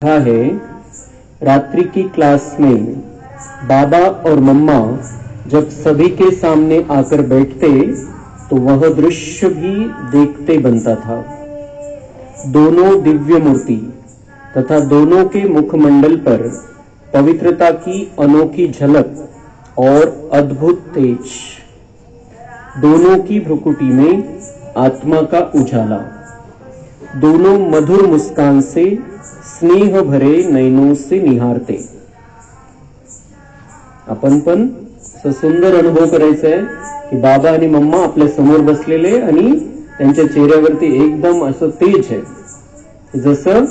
कहा है, रात्रि की क्लास में बाबा और मम्मा जब सभी के सामने आकर बैठते तो वह दृश्य भी देखते बनता था। दोनों दिव्य मूर्ति तथा दोनों के मुखमंडल पर पवित्रता की अनोखी झलक और अद्भुत तेज, दोनों की भ्रुकुटी में आत्मा का उजाला, दोनों मधुर मुस्कान से स्नेह भरे नयनों से निहारते। आपण पण सुंदर अनुभव करायचा आहे की बाबा आणि मम्मा आपल्या समोर बसलेले आणि त्यांच्या चेहऱ्यावरती एकदम असं तेज आहे, जसं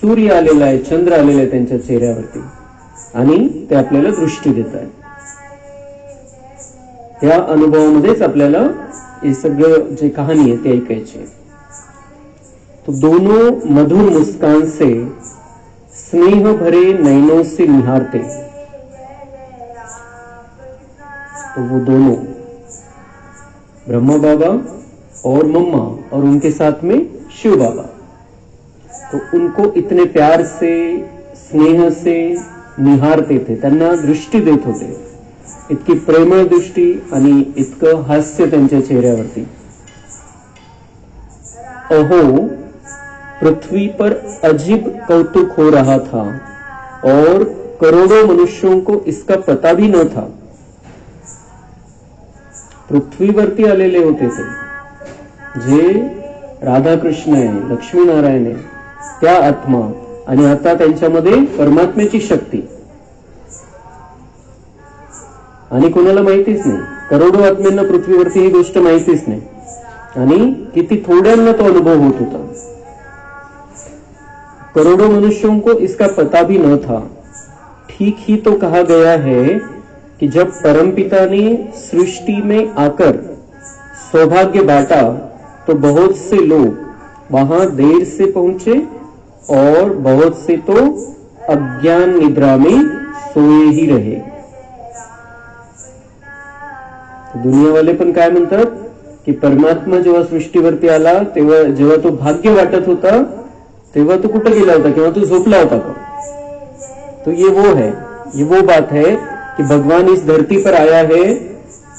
सूर्य आलेला आहे, चंद्र आलेला आहे त्यांच्या चेहऱ्यावरती आणि ते आपल्याला दृष्टी देत आहे। त्या अनुभवामध्येच आपल्याला हे सगळं जे कहाणी आहे ते ऐकायची आहे। तो दोनों मधुर मुस्कान से स्नेह भरे नयनों से निहारते। तो वो दोनों ब्रह्मा बाबा और मम्मा और उनके साथ में शिव बाबा, तो उनको इतने प्यार से स्नेह से निहारते थे, त्यांना दृष्टी देत होते, इतकी प्रेमळ दृष्टी आणि इतकं हास्य त्यांच्या चेहऱ्यावरती। अहो, पृथ्वी पर अजीब कौतुक हो रहा था और करोड़ों मनुष्यों को इसका पता भी न था। पृथ्वीवरती आलेले होते ते जे राधा कृष्ण आहे, लक्ष्मी नारायण आहे, त्या आत्मा, आणि आता त्यांच्यामध्ये परमात्म्याची शक्ती, आणि कोणाला माहितीच नाही। करोडो आत्म्यांना पृथ्वीवरती ही गोष्ट माहितीच नाही आणि किती थोड्यांना तो अनुभव होत होता। करोड़ों मनुष्यों को इसका पता भी न था। ठीक ही तो कहा गया है कि जब परमपिता ने सृष्टि में आकर सौभाग्य बांटा तो बहुत से लोग वहां देर से पहुंचे और बहुत से तो अज्ञान निद्रा में सोए ही रहे। दुनिया वाले पण काय म्हणतात की परमात्मा जेव्हा सृष्टीवरती आला तेव्हा जेव्हा तो भाग्य वाटत होता तेव्हा तो कुठे गेला होता किंवा तो झोपला होता का? तो ये वो है, ये वो बात है कि भगवान इस धरती पर आया है,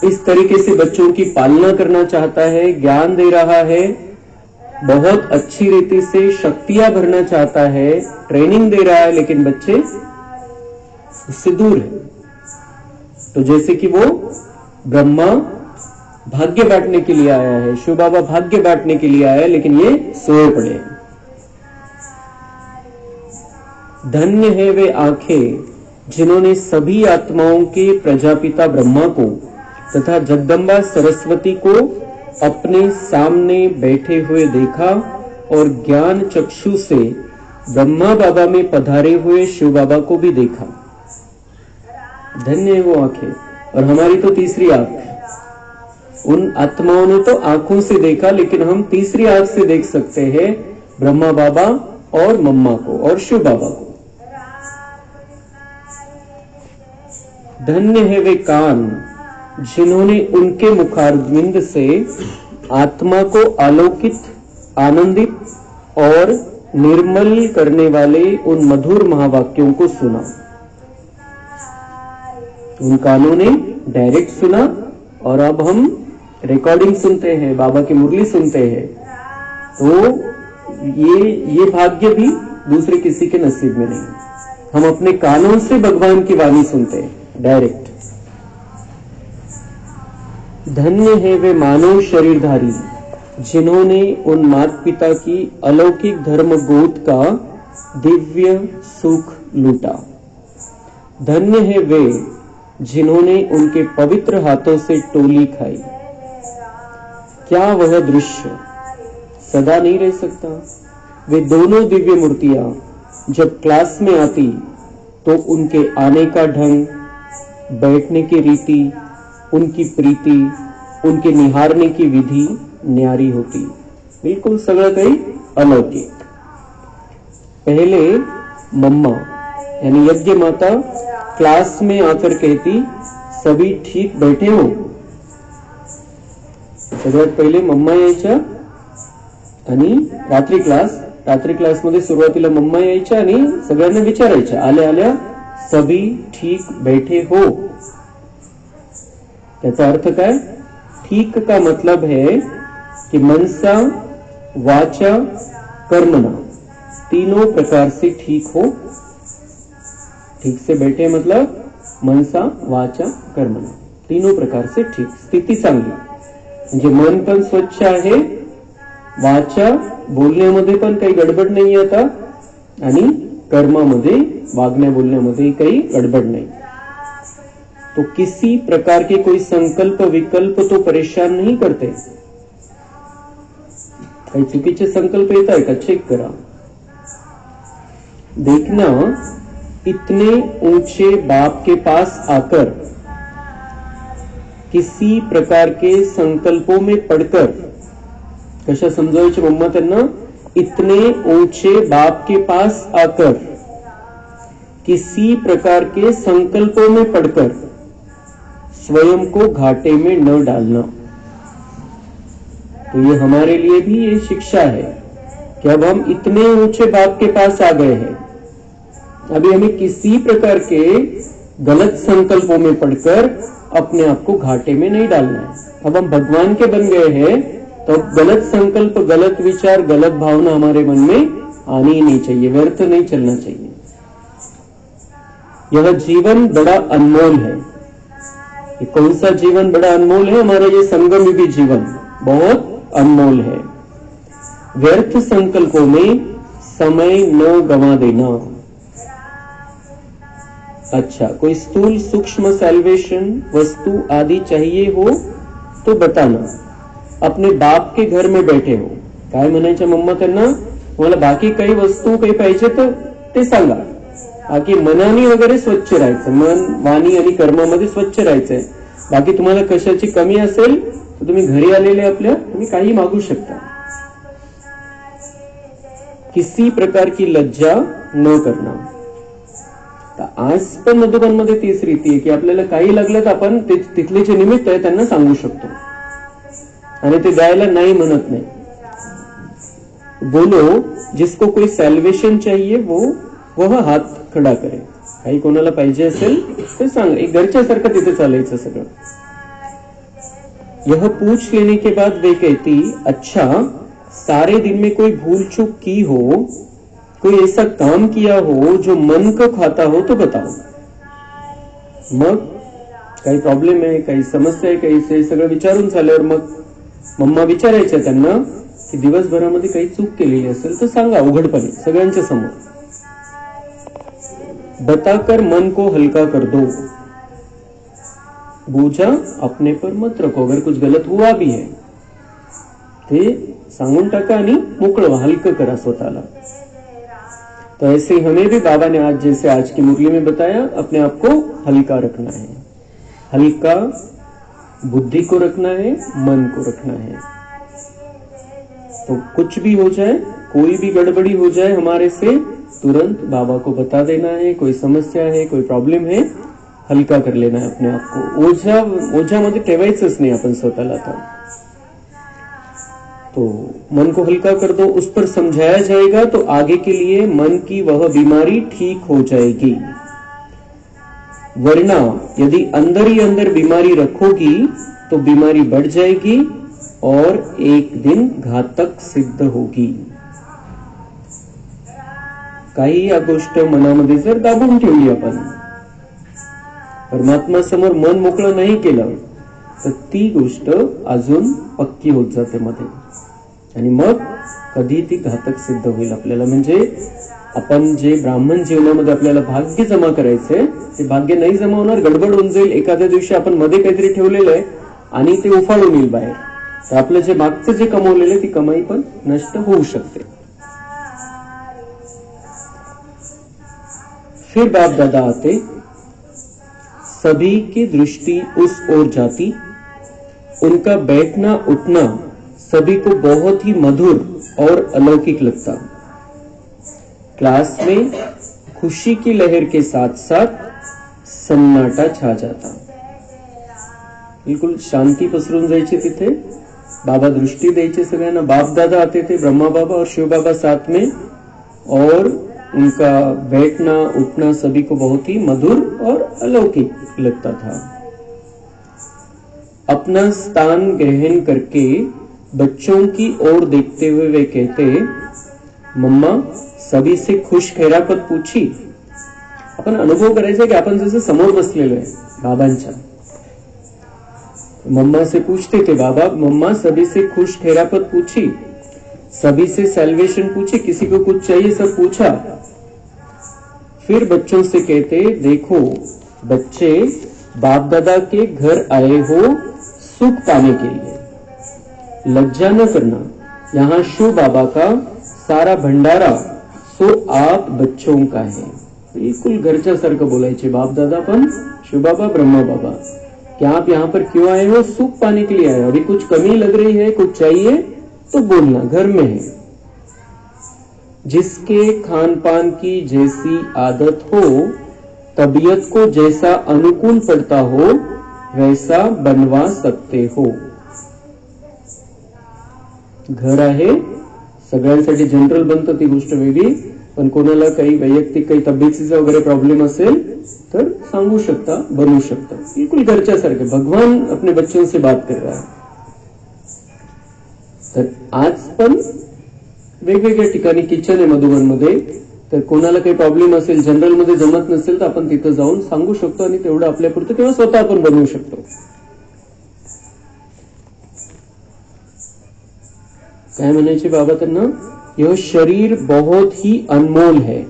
इस तरीके से बच्चों की पालना करना चाहता है, ज्ञान दे रहा है, बहुत अच्छी रीति से शक्तियां भरना चाहता है, ट्रेनिंग दे रहा है, लेकिन बच्चे उससे दूर है। तो जैसे कि वो ब्रह्मा भाग्य बांटने के लिए आया है, शिव बाबा भाग्य बांटने के लिए आया है, लेकिन ये सोए पड़े हैं। धन्य है वे आंखें जिन्होंने सभी आत्माओं के प्रजापिता ब्रह्मा को तथा जगदम्बा सरस्वती को अपने सामने बैठे हुए देखा और ज्ञान चक्षु से ब्रह्मा बाबा में पधारे हुए शिव बाबा को भी देखा। धन्य है वो आंखें, और हमारी तो तीसरी आंख। उन आत्माओं ने तो आंखों से देखा, लेकिन हम तीसरी आंख से देख सकते हैं ब्रह्मा बाबा और मम्मा को और शिव बाबा को। धन्य है वे कान जिन्होंने उनके मुखारविंद से आत्मा को आलोकित, आनंदित और निर्मल करने वाले उन मधुर महावाक्यों को सुना। उन कानों ने डायरेक्ट सुना और अब हम रिकॉर्डिंग सुनते हैं, बाबा की मुरली सुनते हैं। तो ये भाग्य भी दूसरे किसी के नसीब में नहीं। हम अपने कानों से भगवान की वाणी सुनते हैं डायरेक्ट। धन्य है वे मानव शरीरधारी जिन्होंने उन माता पिता की अलौकिक धर्म गोद का दिव्य सुख लूटा। धन्य है वे जिन्होंने उनके पवित्र हाथों से टोली खाई। क्या वह दृश्य सदा नहीं रह सकता? वे दोनों दिव्य मूर्तियां जब क्लास में आती तो उनके आने का ढंग, बैठने की रीति, उनकी प्रीति, उनके निहारने की विधि न्यारी होती, बिल्कुल सगळं काही अलौकिक। पहले मम्मा यानी यज्ञ माता क्लास में आकर कहती, सभी ठीक बैठे हो। सगळ्यात पहिले मम्मा यायच्या आणि रात्री क्लास रात्री क्लासमध्ये सुरुवातीला मम्मा यायच्या आणि सगळ्यांना विचारायच्या, आल्या आल्या सभी ठीक बैठे हो. त्याचा अर्थ काय? ठीक का मतलब है कि मनसा वाचा कर्मणा तीनों प्रकार से ठीक हो. ठीक से बैठे मतलब मनसा वाचा कर्मणा तीनों प्रकार से ठीक, स्थिती चांगली म्हणजे मन पण स्वच्छ आहे, वाचा बोलण्यामध्ये पण काही गडबड नाही आता, आणि कर्मामध्ये वागण्या बोलण्यामध्ये काही गडबड नाही. तो किसी प्रकार के कोई संकल्प विकल्प तो परेशान नहीं करते. काही चुकीचे संकल्प येत आहे का? चेक करा. देखना इतने ऊंचे बाप के पास आकर किसी प्रकार के संकल्पों में पड़कर, कशा समजावायचे मम्मा त्यांना? इतने ऊंचे बाप के पास आकर किसी प्रकार के संकल्पों में पड़कर स्वयं को घाटे में न डालना. तो ये हमारे लिए भी ये शिक्षा है कि अब हम इतने ऊंचे बाप के पास आ गए हैं, अभी हमें किसी प्रकार के गलत संकल्पों में पड़कर अपने आप को घाटे में नहीं डालना है. अब हम भगवान के बन गए हैं तो गलत संकल्प, गलत विचार, गलत भावना हमारे मन में आनी ही नहीं चाहिए, व्यर्थ नहीं चलना चाहिए. यह जीवन बड़ा अनमोल है. ये कौन सा जीवन बड़ा अनमोल है? हमारा ये संगमयुगी जीवन बहुत अनमोल है. व्यर्थ संकल्पों में समय न गंवा देना. अच्छा, कोई स्थूल सूक्ष्म सैल्वेशन वस्तु आदि चाहिए हो तो बताना. अपने बाप के घर में बैठे हो, काय म्हणायच्या मम्मा त्यांना? मला बाकी काही वस्तू काही पाहिजे तर ते सांगा, बाकी मनाने वगैरे स्वच्छ राहायचं, मन वाणी आणि कर्मामध्ये स्वच्छ राहायचंय. बाकी तुम्हाला कशाची कमी असेल तर तुम्ही घरी आलेले आपल्या तुम्ही काही मागू शकता. किसी प्रकार की लज्जा न करना. आज पण मधुबनमध्ये तीच रीती आहे की आपल्याला काही लागलं तर आपण तिथले जे निमित्त आहे त्यांना सांगू शकतो आणि ते द्यायला नाही म्हणत नाही. बोलो, जिसको कोई सैल्वेशन चाहिए वह हात खड़ा करे. काही कोणाला पाहिजे असेल तर सांग. एक घरच्यासारखं तिथे चालायचं सगळं. यह पूछ लेने के बाद वे कहती, अच्छा सारे दिन में कोई भूल चूक की हो, कोई ऐसा काम किया हो जो मन को खाता हो तो बताओ. मग काही प्रॉब्लेम आहे, काही समस्या आहे, काही सगळं विचारून झाल्यावर मग मम्मा विचारायच्या त्यांना की दिवसभरामध्ये काही चूक केलेली असेल तर सांगा उघडपणे सगळ्यांच्या समोर. बताकर मन को हल्का कर दो. बोझा अपने पर मत रखो. अगर कुछ गलत हुआ भी है ते सांगून टाका आणि मोकळं हल्कं करा स्वतःला. तो ऐसे ही हमें भी बाबा ने आज जैसे आज की मुरली में बताया, अपने आप को हल्का रखना है. हल्का बुद्धि को रखना है, मन को रखना है. तो कुछ भी हो जाए, कोई भी गड़बड़ी हो जाए हमारे से, तुरंत बाबा को बता देना है. कोई समस्या है, कोई प्रॉब्लेम है, हल्का कर लेना है अपने आप को. ओझ्यामध्ये ठेवायचंच नाही आपण स्वतःला. आता तो मन को हल्का कर दो, उस पर समझाया जाएगा तो आगे के लिए मन की वह बीमारी ठीक हो जाएगी. वरना यदि अंदर ही अंदर बीमारी रखोगी तो बीमारी बढ़ जाएगी और एक दिन घातक सिद्ध होगी. काही या गोष्ट मनामध्ये जर दाबून ठेवली आपण, परमात्मा समोर मन मोकळं नाही केलं तर ती गोष्ट अजून पक्की होत जाते मध्ये आणि मग कधी ती घातक सिद्ध होईल आपल्याला. म्हणजे आपण जे ब्राह्मण जीवनामध्ये आपल्याला भाग्य जमा करायचंय ते भाग्य नाही जमा होणार, गडबड होऊन जाईल. एखाद्या दिवशी आपण मध्ये काहीतरी ठेवलेलं आहे आणि ते उफाळून येईल बाहेर, तर आपलं जे मागचं जे कमवलेलं आहे ती कमाई पण नष्ट होऊ शकते. फिर बाप दादा आते, सभी की दृष्टि उस ओर जाती, उनका बैठना उठना सभी को बहुत ही मधुर और अलौकिक लगता. क्लास में खुशी की लहर के साथ साथ सन्नाटा छा जाता. बिलकुल शांती पसरून जायची तिथे बाबा दृष्टी द्यायचे सगळ्यांना। बाप दादा आते थे, ब्रह्मा बाबा और शिव बाबा साथ में, और उनका बैठना उठना सभी को बहुत ही मधुर और अलौकिक लगता था। अपना स्थान ग्रहण करके बच्चों की ओर देखते हुए वे कहते, मम्मा सभी से खुश खैरापत पूछी। आपण अनुभव करायचा की आपण जसं समोर बसलेलो आहे बाबांच्या। मम्मा से पूछते थे बाबा, मम्मा सभी से खुश खैरापत पूछी, सभी से सैल्वेशन पूछी, किसी को कुछ चाहिए सब पूछा। फिर बच्चों से कहते, देखो बच्चे बाप दादा के घर आए हो सुख पाने के लिए, लज्जा न करना, यहाँ शिव बाबा का सारा भंडारा सो आप बच्चों का है। बिल्कुल घरच्या सारखं बोलायचे बाप दादा पण शिव बाबा ब्रह्मा बाबा, कि आप यहाँ पर क्यों आए हो, सुख पाने के लिए आए हो। अभी कुछ कमी लग रही है, कुछ चाहिए तो बोलना, घर में है। जिसके खान पान की जैसी आदत हो, तबीयत को जैसा अनुकूल पड़ता हो, वैसा बनवा सकते हो। घर आहे सगळ्यांसाठी जनरल बनतं, ती गोष्ट वेगळी, पण कोणाला काही वैयक्तिक काही तब्येतीचा वगैरे प्रॉब्लेम असेल तर सांगू शकता, बनवू शकता। बिल्कुल घरच्या सारखे भगवान अपने बच्चों से बात कर रहा है। तर आज पण वेगवेगळ्या ठिकाणी किचन आहे मधुबनमध्ये, तर कोणाला काही प्रॉब्लेम असेल, जनरल मध्ये जमत नसेल तर आपण तिथं जाऊन सांगू शकतो आणि तेवढं आपल्यापुरतं किंवा स्वतः आपण बनवू शकतो। काय म्हणायचे बाबा त्यांना, यह शरीर बहुत ही अनमोल है।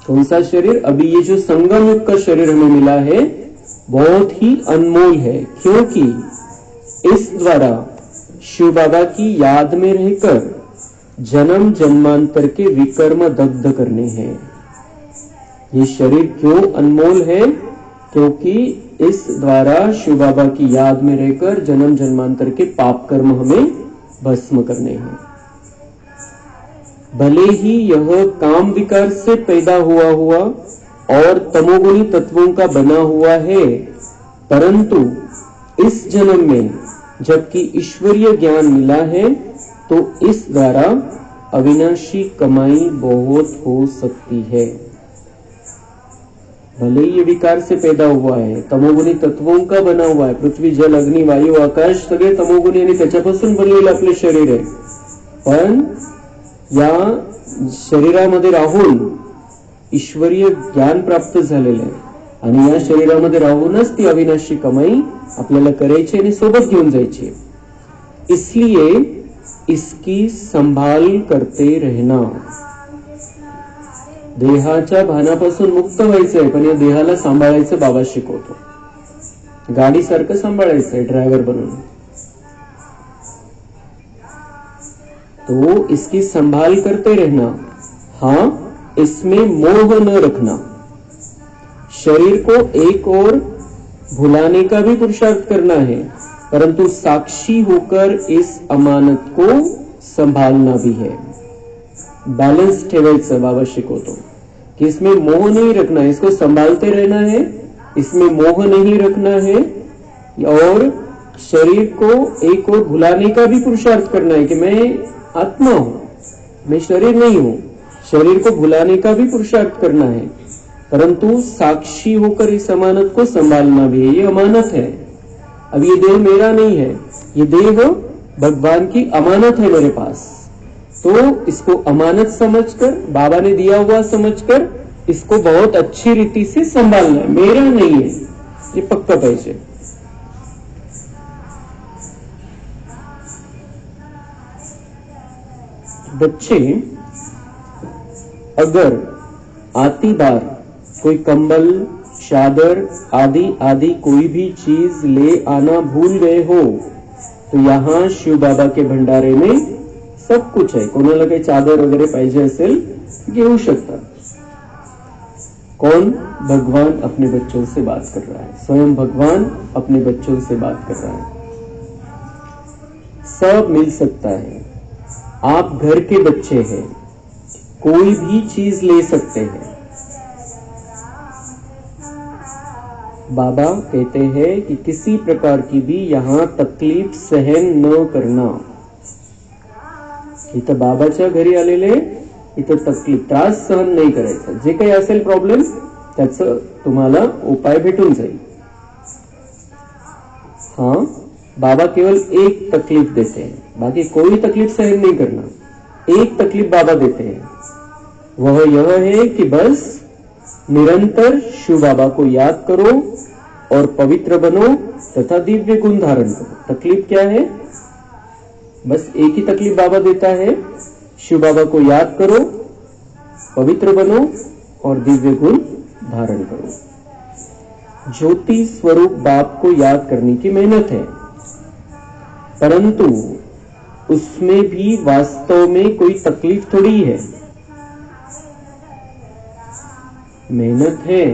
कौन सा शरीर? अभी ये जो संगम युग का शरीर हमें मिला है बहुत ही अनमोल है, क्योंकि इस द्वारा शिव बाबा की याद में रहकर जन्म जन्मांतर के विकर्म दग्ध करने हैं। ये शरीर क्यों अनमोल है? क्योंकि इस द्वारा शिव बाबा की याद में रहकर जन्म जन्मांतर के पाप कर्म हमें भस्म करने हैं। भले ही यह काम विकार से पैदा हुआ और तमोगुणी तत्वों का बना हुआ है, परंतु इस जन्म में जबकि ईश्वरीय ज्ञान मिला है तो इस द्वारा अविनाशी कमाई बहुत हो सकती है। भले ही ये विकार से पैदा हुआ है, तमोगुणी तत्वों का बना हुआ है, पृथ्वी जल अग्नि वायू आकाश सगळे तमोगुणी आणि त्याच्यापासून बनलेलं आपले शरीर आहे, पण या शरीरामध्ये राहून ईश्वरीय ज्ञान प्राप्त झालेलं आहे आणि या शरीरामध्ये राहूनच ती अविनाशी कमाई आपल्याला करायची आणि सोबत घेऊन जायची। इसलिए इसकी संभाल करते रहना। देहाच्या भानापासून मुक्त व्हायचंय, पण या देहाला सांभाळायचं बाबा शिकवतो। गाडीसारखं सांभाळायचंय ड्रायव्हर बनून। तो इसकी संभाल करते रहना, हाँ इसमें मोह न रखना। शरीर को एक और भुलाने का भी पुरुषार्थ करना है, परंतु साक्षी होकर इस अमानत को संभालना भी है। बैलेंस ठेवायचं बाबा शिकवतो कि इसमें मोह नहीं रखना है, इसको संभालते रहना है, इसमें मोह नहीं रखना है, और शरीर को एक और भुलाने का भी पुरुषार्थ करना है कि मैं आत्मा हूं, मैं शरीर नहीं हूं। शरीर को भुलाने का भी पुरुषार्थ करना है, परंतु साक्षी होकर इस अमानत को संभालना भी है। ये अमानत है। अब ये देह मेरा नहीं है, ये देह भगवान की अमानत है मेरे पास, तो इसको अमानत समझकर, बाबा ने दिया हुआ समझकर इसको बहुत अच्छी रीति से संभालना है। मेरा नहीं है, ये पक्का पाहिजे। बच्चे अगर आती बार कोई कंबल, चादर आदि आदि कोई भी चीज ले आना भूल गए हो तो यहाँ शिव बाबा के भंडारे में सब कुछ है। कोणाला काही चादर वगैरे पाहिजे असेल घेऊ शकता। कौन? भगवान अपने बच्चों से बात कर रहा है, स्वयं भगवान अपने बच्चों से बात कर रहा है। सब मिल सकता है। आप घर के बच्चे हैं, कोई भी चीज ले सकते हैं। बाबा कहते हैं कि किसी प्रकार की भी यहाँ तकलीफ सहन न करना. इथं बाबाच्या घरी आलेले इथं तकलीफ त्रास सहन नाही करायचा. जे काही असेल प्रॉब्लेम त्याचं तुम्हाला उपाय भेटून जाईल. हाँ, बाबा केवल एक तकलीफ देते हैं, बाकी कोई तकलीफ सहन नहीं करना. एक तकलीफ बाबा देते हैं, वह यह है कि बस निरंतर शिव बाबा को याद करो और पवित्र बनो तथा दिव्य गुण धारण करो. तकलीफ क्या है? बस एक ही तकलीफ बाबा देता है, शिव बाबा को याद करो, पवित्र बनो और दिव्य गुण धारण करो. ज्योति स्वरूप बाप को याद करने की मेहनत है, परंतु उसमें भी वास्तव में कोई तकलीफ थोड़ी है. मेहनत है.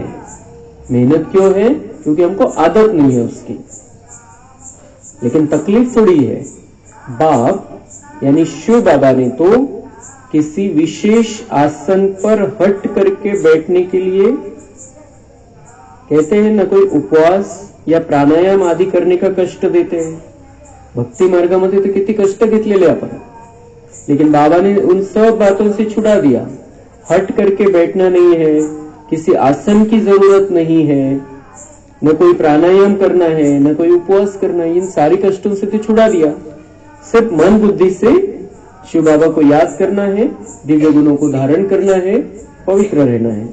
मेहनत क्यों है? क्योंकि हमको आदत नहीं है उसकी. लेकिन तकलीफ थोड़ी है. बाप यानी शिव बाबा ने तो किसी विशेष आसन पर हट करके बैठने के लिए कहते हैं ना, कोई उपवास या प्राणायाम आदि करने का कष्ट देते हैं. भक्ती मार्गामध्ये तो किती कष्ट घेतलेले आपण, लेकिन बाबा ने उन सब बातों से छुड़ा दिया. हट करके बैठना नहीं है, किसी आसन की जरूरत नहीं है, न कोई प्राणायाम करना है, न कोई उपवास करना है. इन सारी कष्टों से तो छुड़ा दिया. सिर्फ मन बुद्धि से शिव बाबा को याद करना है, दिव्य गुणों को धारण करना है, पवित्र रहना है.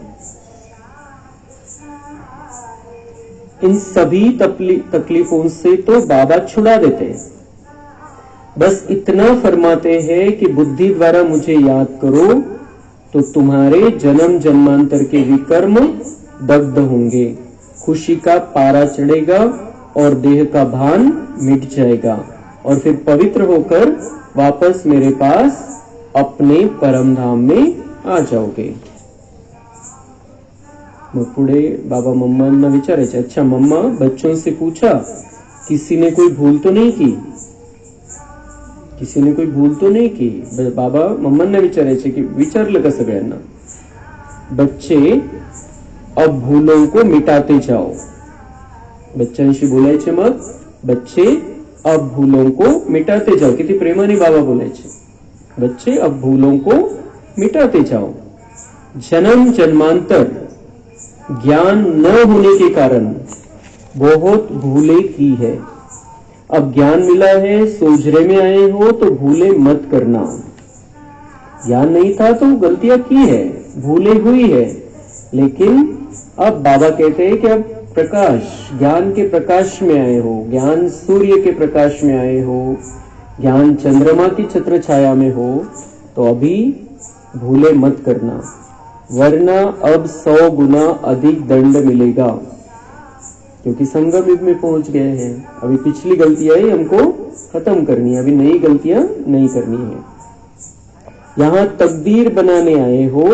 इन सभी तकलीफों से तो बाबा छुड़ा देते हैं. बस इतना फरमाते हैं कि बुद्धि द्वारा मुझे याद करो तो तुम्हारे जन्म जन्मांतर के विकर्म दग्ध होंगे, खुशी का पारा चढ़ेगा और देह का भान मिट जाएगा और फिर पवित्र होकर वापस मेरे पास अपने परम धाम में आ जाओगे. मग पुढे बाबा मम्मांना विचारायचे, अच्छा मम्मा, बच्चों से पूछा किसी ने कोई भूल तो नहीं की? किसी ने कोई भूल तो नहीं की? बाबा मम्मांना विचारायचे की विचारलं का सगळ्यांना? बच्चे अब भूलों को मिटाते जाओ. बच्चांशी बोलायचे. मग बच्चे अब भूलों को मिटाते जाओ. किती प्रेमाने बाबा बोलायचे. बच्चे अब भूलों को मिटाते जाओ. जन्म जन्मांतर ज्ञान न होने के कारण बहुत भूले की है. अब ज्ञान मिला है, सोजरे में आए हो तो भूले मत करना. ज्ञान नहीं था तो गलतियां की है, भूले हुई है, लेकिन अब बाबा कहते हैं कि अब प्रकाश, ज्ञान के प्रकाश में आए हो, ज्ञान सूर्य के प्रकाश में आए हो, ज्ञान चंद्रमा की छत्र छाया में हो, तो अभी भूले मत करना, वरना अब 100 गुना अधिक दंड मिलेगा. क्योंकि संगम युग में पहुंच गए हैं. अभी पिछली गलतियां ही हमको खत्म करनी है, अभी नई गलतियां नहीं करनी है. यहां तकदीर बनाने आए हो,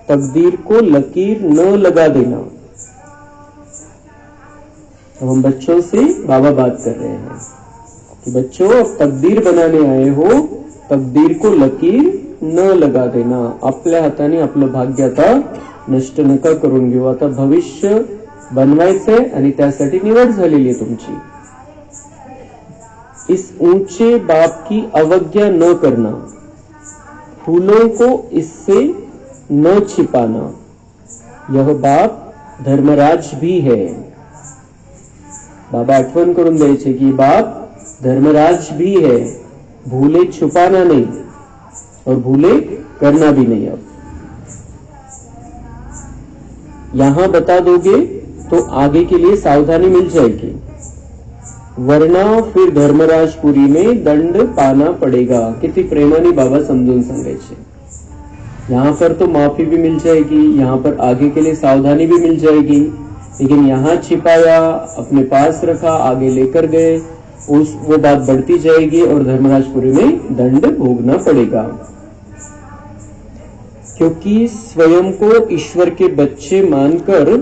तकदीर को लकीर न लगा देना. अब हम बच्चों से बाबा बात कर रहे हैं कि बच्चों, अब तकदीर बनाने आए हो, तकदीर को लकीर न लगा देना. आपल्या हाताने आपलं भाग्य आता नष्ट नका करून घेऊ. आता भविष्य बनवायचंय आणि त्यासाठी निवड झालेली आहे तुमची. इस ऊंचे बाप की अवज्ञा न करना, फूलों को इससे न छिपाना. यह बाप धर्मराज भी है. बाबा आठवण करून द्यायचे की बाप धर्मराज भी है. भूले छुपाना नहीं और भूले करना भी नहीं. अब यहां बता दोगे तो आगे के लिए सावधानी मिल जाएगी, वरना फिर धर्मराजपुरी में दंड पाना पड़ेगा. किती प्रेमाने बाबा समजून सांगायचे. यहाँ पर तो माफी भी मिल जाएगी, यहाँ पर आगे के लिए सावधानी भी मिल जाएगी, लेकिन यहाँ छिपाया, अपने पास रखा, आगे लेकर गए, वो बात बढ़ती जाएगी और धर्मराजपुरी में दंड भोगना पड़ेगा. क्योंकि स्वयं को ईश्वर के बच्चे मानकर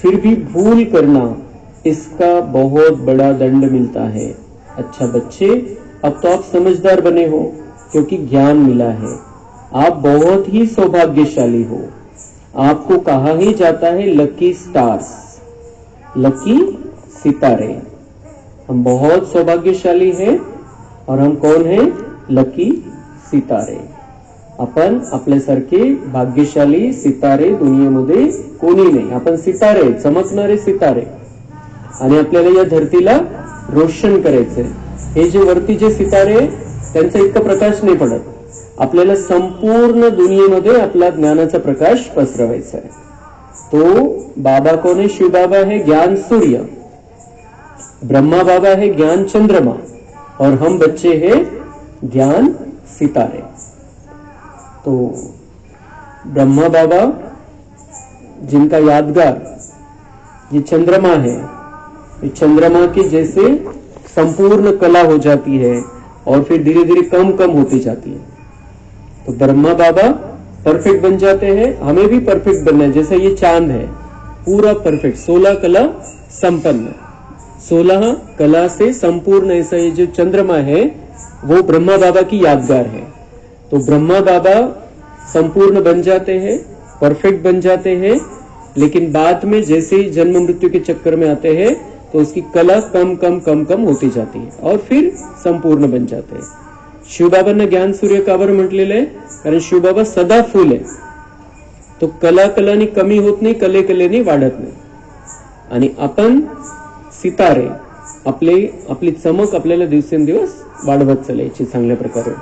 फिर भी भूल करना, इसका बहुत बड़ा दंड मिलता है. अच्छा बच्चे, अब तो आप समझदार बने हो क्योंकि ज्ञान मिला है. आप बहुत ही सौभाग्यशाली हो. आपको कहा ही जाता है लकी स्टार्स. लकी सितारे। हम बहुत सौभाग्यशाली हैं और हम कौन हैं? लकी सितारे। आपण आपल्यासारखे भाग्यशाली सितारे दुनियेमध्ये कोणी नाही। आपण सितारे, चमकणारे सितारे, आणि आपल्याला या धरतीला रोशन करायचंय। हे जे वरती जे सितारे त्यांचा इतका प्रकाश नाही पडत, आपल्याला संपूर्ण दुनियेमध्ये आपला ज्ञानाचा प्रकाश पसरवायचा आहे। तो बाबा कौन है? शिव बाबा है ज्ञान सूर्य, ब्रह्मा बाबा है ज्ञान चंद्रमा, और हम बच्चे हैं ज्ञान सितारे। तो ब्रह्मा बाबा जिनका यादगार ये चंद्रमा है, ये चंद्रमा के जैसे संपूर्ण कला हो जाती है और फिर धीरे धीरे कम कम होती जाती है। तो ब्रह्मा बाबा परफेक्ट बन जाते हैं, हमें भी परफेक्ट बनना है। जैसे ये चांद है पूरा परफेक्ट, 16 कला संपन्न, 16 कला से संपूर्ण ऐसा ये जो चंद्रमा है वो ब्रह्मा बाबा की यादगार है। तो ब्रह्मा बाबा संपूर्ण बन जाते हैं, परफेक्ट बन जाते हैं, लेकिन बाद में जैसे ही जन्म मृत्यु के चक्कर में आते हैं तो उसकी कला कम कम कम कम होती जाती है और फिर संपूर्ण बन जाते हैं। शिवबाबांना ज्ञान सूर्य का बरं म्हटलेलं आहे? कारण शिवबाबा सदा फुल आहे। तो कला कलानी कमी होत नाही, कले कलेनी वाढत नाही। आणि आपण सितारे, आपली चमक आपल्याला दिवसेंदिवस वाढवत चालायची चांगल्या प्रकारे।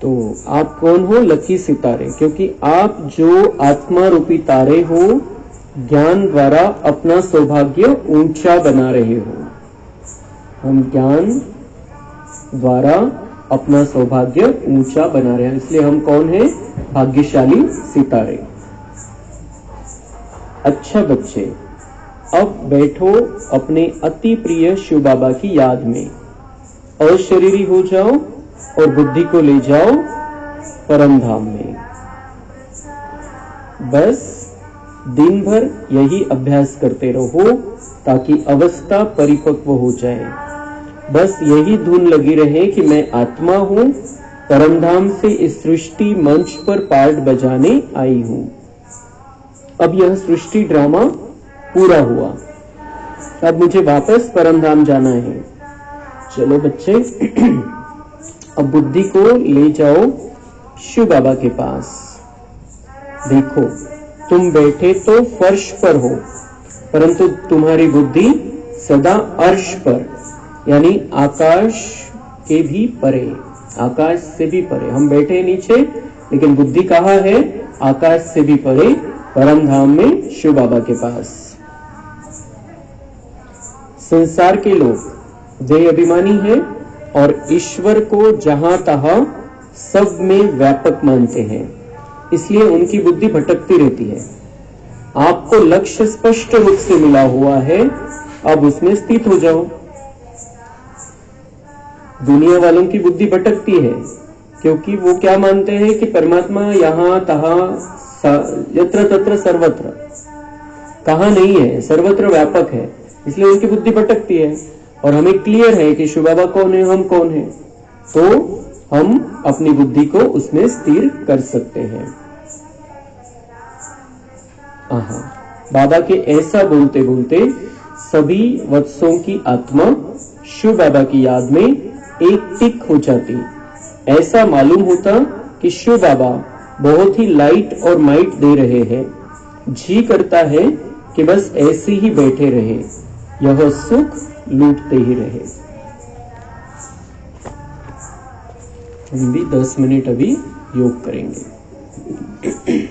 तो आप कौन हो? लकी सितारे, क्योंकि आप जो आत्मा रूपी तारे हो, ज्ञान द्वारा अपना सौभाग्य ऊंचा बना रहे हो। हम ज्ञान द्वारा अपना सौभाग्य ऊंचा बना रहे हैं, इसलिए हम कौन हैं? भाग्यशाली सितारे। अच्छा बच्चे, अब बैठो अपने अति प्रिय शिव बाबा की याद में, अशरीरी हो जाओ और बुद्धि को ले जाओ परम धाम में। बस दिन भर यही अभ्यास करते रहो ताकि अवस्था परिपक्व हो जाए। बस यही धुन लगी रहे कि मैं आत्मा हूं, परमधाम से इस सृष्टि मंच पर पार्ट बजाने आई हूं। अब यह सृष्टि ड्रामा पूरा हुआ, अब मुझे वापस परमधाम जाना है। चलो बच्चे, अब बुद्धि को ले जाओ शिव बाबा के पास। देखो, तुम बैठे तो फर्श पर हो, परंतु तुम्हारी बुद्धि सदा अर्श पर, यानी आकाश के भी परे, आकाश से भी परे। हम बैठे नीचे, लेकिन बुद्धि कहाँ है? आकाश से भी परे, परम धाम में शिव बाबा के पास। संसार के लोग देह अभिमानी हैं और ईश्वर को जहां तहां सब में व्यापक मानते हैं, इसलिए उनकी बुद्धि भटकती रहती है। आपको लक्ष्य स्पष्ट रूप से मिला हुआ है, अब उसमें स्थित हो जाओ। दुनिया वालों की बुद्धि भटकती है क्योंकि वो क्या मानते हैं कि परमात्मा यहां तहां यत्र तत्र सर्वत्र, कहां नहीं है, सर्वत्र व्यापक है, इसलिए उनकी बुद्धि भटकती है। और हमें क्लियर है कि शिव बाबा कौन है, हम कौन है, तो हम अपनी बुद्धि को उसमें स्थिर कर सकते हैं। बाबा के ऐसा बोलते बोलते सभी वत्सों की आत्मा शिव बाबा की याद में एक टिक हो जाती। ऐसा मालूम होता कि शिव बाबा बहुत ही लाइट और माइट दे रहे हैं। जी करता है कि बस ऐसे ही बैठे रहे, यह सुख लूटते ही रहे। हम भी 10 मिनट अभी योग करेंगे।